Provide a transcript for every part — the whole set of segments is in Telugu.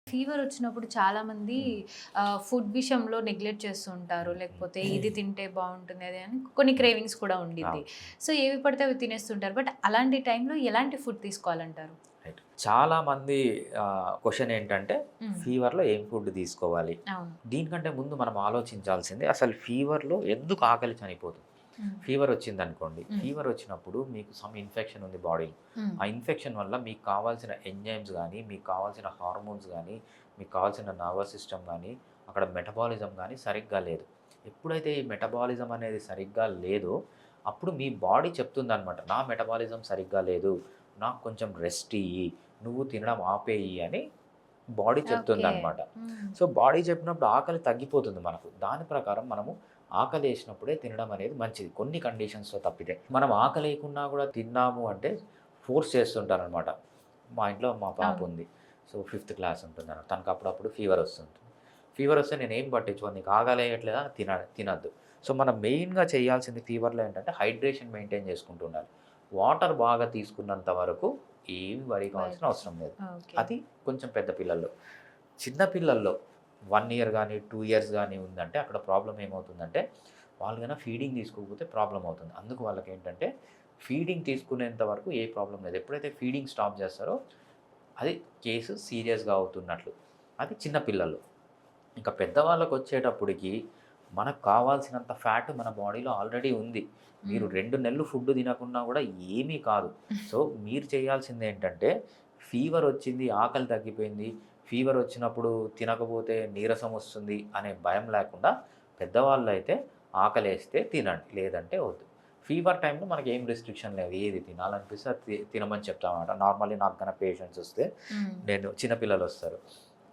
ఫీవర్ వచ్చినప్పుడు చాలామంది ఫుడ్ విషయంలో నెగ్లెక్ట్ చేస్తూ ఉంటారు. లేకపోతే ఇది తింటే బావుంటుంది అది అని కొన్ని క్రేవింగ్స్ కూడా ఉండిద్ది. అవును. సో, ఏవి పడితే అవి తినేస్తుంటారు. బట్ అలాంటి టైంలో ఎలాంటి ఫుడ్ తీసుకోవాలంటారు? రైట్. చాలామంది క్వెషన్ ఏంటంటే హ్మ్. ఫీవర్‌లో ఏం ఫుడ్ తీసుకోవాలి? అవును. దీనికంటే ముందు మనం ఆలోచించాల్సింది అసలు ఫీవర్‌లో ఎందుకు ఆకలి చనిపోతుంది? హ్మ్. ఫీవర్ వచ్చిందనుకోండి. హ్మ్. ఫీవర్ వచ్చినప్పుడు మీకు సమ్ ఇన్ఫెక్షన్ ఉంది బాడీలో. హ్మ్. ఆ ఇన్ఫెక్షన్ వల్ల మీకు కావాల్సిన ఎంజైమ్స్ గానీ, మీకు కావాల్సిన హార్మోన్స్ గానీ, మీకు కావాల్సిన నర్వస్ సిస్టమ్ గానీ, అక్కడ మెటబాలిజం గానీ సరిగ్గా లేదు. ఎప్పుడైతే ఈ మెటబాలిజం అనేది సరిగ్గా లేదో, అప్పుడు మీ బాడీ చెప్తుందనమాట. నా మెటబాలిజం సరిగ్గా లేదు. నాకు కొంచెం రెస్ట్ ఇయ్యి. నువ్వు తినడం ఆపేయి అని బాడీ ఓకే. చెప్తుందనమాట. హ్మ్. సో, బాడీ చెప్పినప్పుడు ఆకలి తగ్గిపోతుంది మనకు. దాని ప్రకారం మనము ఆకలేసినప్పుడే తినడం అనేది మంచిది. కొన్ని కండిషన్స్‌లో తప్పితే. మనం ఆకలేయకున్నా గూడా తిన్నాము అంటే ఫోర్స్ చేస్తుంటారనమాట. మా ఇంట్లో మా పాప అవును. ఉంది. సో, ఫిఫ్త్ క్లాస్ ఉంటుందనమాట. తనకు అప్పుడప్పుడు ఫీవర్ వస్తుంటుంది. ఫీవర్ వస్తే నేనేం పట్టించుకోను. నీకు ఆకలేయట్లేదా తినొద్దు. సో, మనం మెయిన్‌గా చేయాల్సింది ఫీవర్‌లో ఏంటంటే హైడ్రేషన్ మెయింటైన్ చేసుకుంటూ ఉండాలి. వాటర్ బాగా తీసుకున్నంత వరకు ఏమి వరి కావాల్సిన బట్ అవసరం లేదు. ఓకే. అది కొంచెం పెద్ద పిల్లల్లో. చిన్న పిల్లల్లో 1 ఇయర్ గానీ, 2 ఇయర్స్ గానీ ఉందంటే అక్కడ ప్రాబ్లమ్ ఏమవుతుందంటే, వాళ్ళు గనక ఫీడింగ్ తీసుకోకపోతే ప్రాబ్లమ్ అవుతుంది. అందుకు వాళ్ళకేంటంటే, ఫీడింగ్ తీసుకునేంత వరకు ఏ ప్రాబ్లమ్ లేదు. ఎప్పుడైతే ఫీడింగ్ స్టాప్ చేస్తారో, అది కేసు సీరియస్‌గా అవుతున్నట్లు. అది చిన్న పిల్లల్లో. ఇంకా పెద్దవాళ్ళకొచ్చేటప్పటికి మనకు కావాల్సినంత ఫ్యాట్ మన బాడీలో ఆల్రెడీ ఉంది. మీరు హ్మ్. 2 నెలలు ఫుడ్ తినకున్నా గూడా ఏమీ కాదు. సో, మీరు చేయాల్సిందేంటంటే ఫీవర్ వచ్చింది, ఆకలి తగ్గిపోయింది, ఫీవర్ వచ్చినప్పుడు తినకపోతే నీరసం వస్తుంది అనే భయం లేకుండా పెద్దవాళ్ళైతే ఆకలేస్తే తినండి. లేదంటే వద్దు. ఫీవర్ టైంలో మనకేం రిస్ట్రిక్షన్ లేవు. ఏది తినాలనిపిస్తే అది తినమని చెప్తామన్నమాట. నార్మల్లీ నాకు గనక పేషెంట్స్ వస్తే హ్మ్. నేను చిన్న పిల్లలొస్తారు.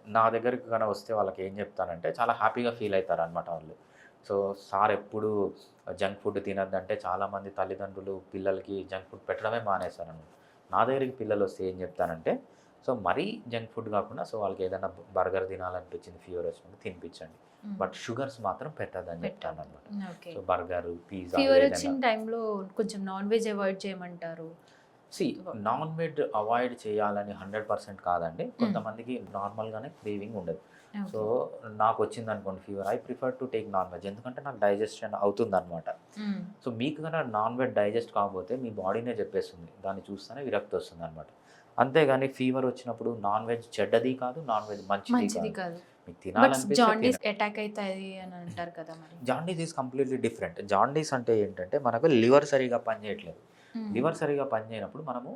నా దగ్గరికి గాని వస్తే వాళ్ళకేం జెప్తానంటే చాలా హ్యాపీగా ఫీల్ అయితారనమాట వాళ్ళు. సో, సార్ ఎప్పుడు జంక్ ఫుడ్ తినొద్దంటే చాలామంది తల్లిదండ్రులు పిల్లలకి జంక్ ఫుడ్ పెట్టడమే మానేశారనమాట. నా దగ్గరికి పిల్లలొస్తే ఏం జెప్తానంటే, సో, మరీ జంక్ ఫుడ్ గాకుండా సో, వాళ్ళకేదైనా బర్గర్ తినాలనిపించింది ఫీవర్ వచ్చినప్పుడు తినిపించండి. హ్మ్. బట్ షుగర్స్ మాత్రం పెట్టొద్దని పెట్టొద్దు. జెప్తాననమాట. ఓకే. సో, బర్గరు, పిజ్జాలు ఫీవర్ ఏదైనా వచ్చిన టైంలో కొంచెం నాన్ వెజ్ అవాయిడ్ చేయమంటారు. సీ నాన్ వెజ్ అవాయిడ్ చేయాలని 100% కాదండి. హ్మ్. కొంతమందికి నార్మల్‌గానే క్రేవింగ్ ఉండదు. So, okay. నాకొచ్చిందనుకోండి fever, I prefer to take non veg. ఎందుకంటే నాకు డైజెషన్ అవుతుందనమాట. హ్మ్. సో, మీకు గనక నాన్ వెజ్ డైజెస్ట్ కాకపోతే మీ బాడీనే చెప్పేస్తుంది. దాన్ని చూస్తేనే విరక్తొస్తుందనమాట. అంతేగాని ఫీవర్ వచ్చినప్పుడు నాన్ వెజ్ చెడ్డది కాదు, నాన్ వెజ్ మంచిది మంచిది కాదు. కాదు. మీకు బట్ తినాలనిపిస్తే జాండీస్ అటాక్ అయితది అని అంటారు కదా మరి. Jaundice is completely different. Jaundice అంటే ఏంటంటే మనకు లివర్ సరిగ్గా పనిచేయట్లేదు. హ్మ్. లివర్ సరిగ్గా పనిచేయనప్పుడు మనము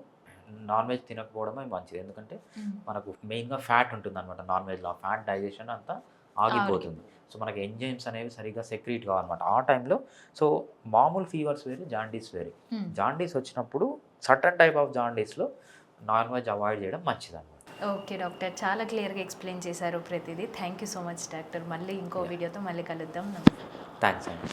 నాన్ వెజ్ తినకపోవడమే మంచిది. ఎందుకంటే హ్మ్. మనకు మెయిన్‌గా ఫ్యాట్ ఉంటుందనమాట నాన్ వెజ్‌లో. ఆ ఫ్యాట్ డైజెషన్ అంతా ఆగిపోతుంది. ఆరిగిపోతుంది. సో, మనకి ఎంజైమ్స్ అనేవి సరిగ్గా సెక్రీట్ కావన్నమాట. ఆ టైంలో సో, మామూలు ఫీవర్స్ వేరు, జాండీస్ వేరు. హ్మ్. జాండీస్ వచ్చినప్పుడు సర్టెన్ టైప్ ఆఫ్ జాండీస్‌లో నాన్ వెజ్ అవాయిడ్ చేయడం మంచిదనమాట. Okay doctor. చాలా క్లియర్‌గా ఎక్స్‌ప్లెయిన్ చేశారు ప్రతిదీ. Thank you so much doctor. మళ్ళీ ఇంకో యాహ్! వీడియోతో మళ్ళీ కలుద్దాం. నమస్తే. థాంక్స్ అండి.